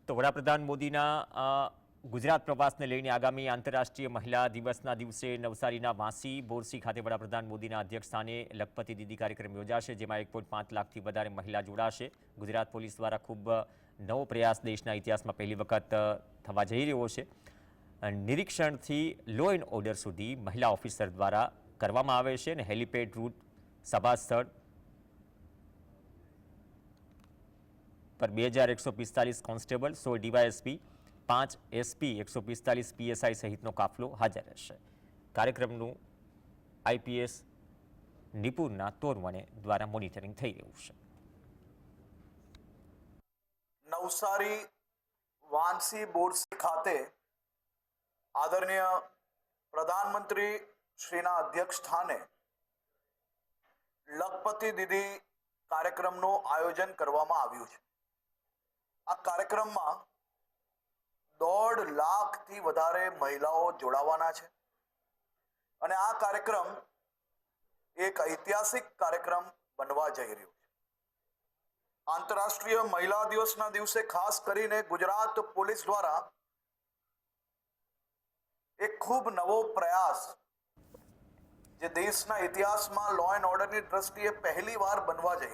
તો વડાપ્રધાન મોદીના ગુજરાત પ્રવાસને લઈને આગામી આંતરરાષ્ટ્રીય મહિલા દિવસના દિવસે નવસારીના વાંસી બોરસી ખાતે વડાપ્રધાન મોદીના અધ્યક્ષસ્થાને લખપતિ દીદી કાર્યક્રમ યોજાશે, જેમાં 1.5 લાખથી વધારે મહિલા જોડાશે। ગુજરાત પોલીસ દ્વારા ખૂબ નવો પ્રયાસ દેશના ઇતિહાસમાં પહેલી વખત થવા જઈ રહ્યો છે। નિરીક્ષણથી લો એન્ડ ઓર્ડર સુધી મહિલા ઓફિસર દ્વારા કરવામાં આવે છે અને હેલિપેડ રૂટ, સભા સ્થળ पर 2145 કોન્સ્ટેબલ, 16 ડીવાયએસપી, 5 એસપી, 145 પીએસઆઈ સહિતનો કાફલો હાજર રહેશે। કાર્યક્રમનું આઈપીએસ નિપુણના તોરવણે દ્વારા મોનિટરિંગ થઈ રહ્યું છે। નવસારી વાંસી બોરસી ખાતે આદરણીય પ્રધાનમંત્રી શ્રીના અધ્યક્ષ સ્થાને લખપતિ દીદી કાર્યક્રમનું આયોજન કરવામાં આવ્યું છે। આ કાર્યક્રમમાં 1.5 લાખથી વધારે મહિલાઓ જોડાવાના છે અને આ કાર્યક્રમ એક ઐતિહાસિક કાર્યક્રમ બનવા જઈ રહ્યો છે। આંતરરાષ્ટ્રીય મહિલા દિવસના દિવસે ખાસ કરીને ગુજરાત પોલીસ દ્વારા એક ખૂબ નવો પ્રયાસ જે દેશના ઇતિહાસમાં લો એન્ડ ઓર્ડરની દ્રષ્ટિએ પહેલીવાર બનવા જઈ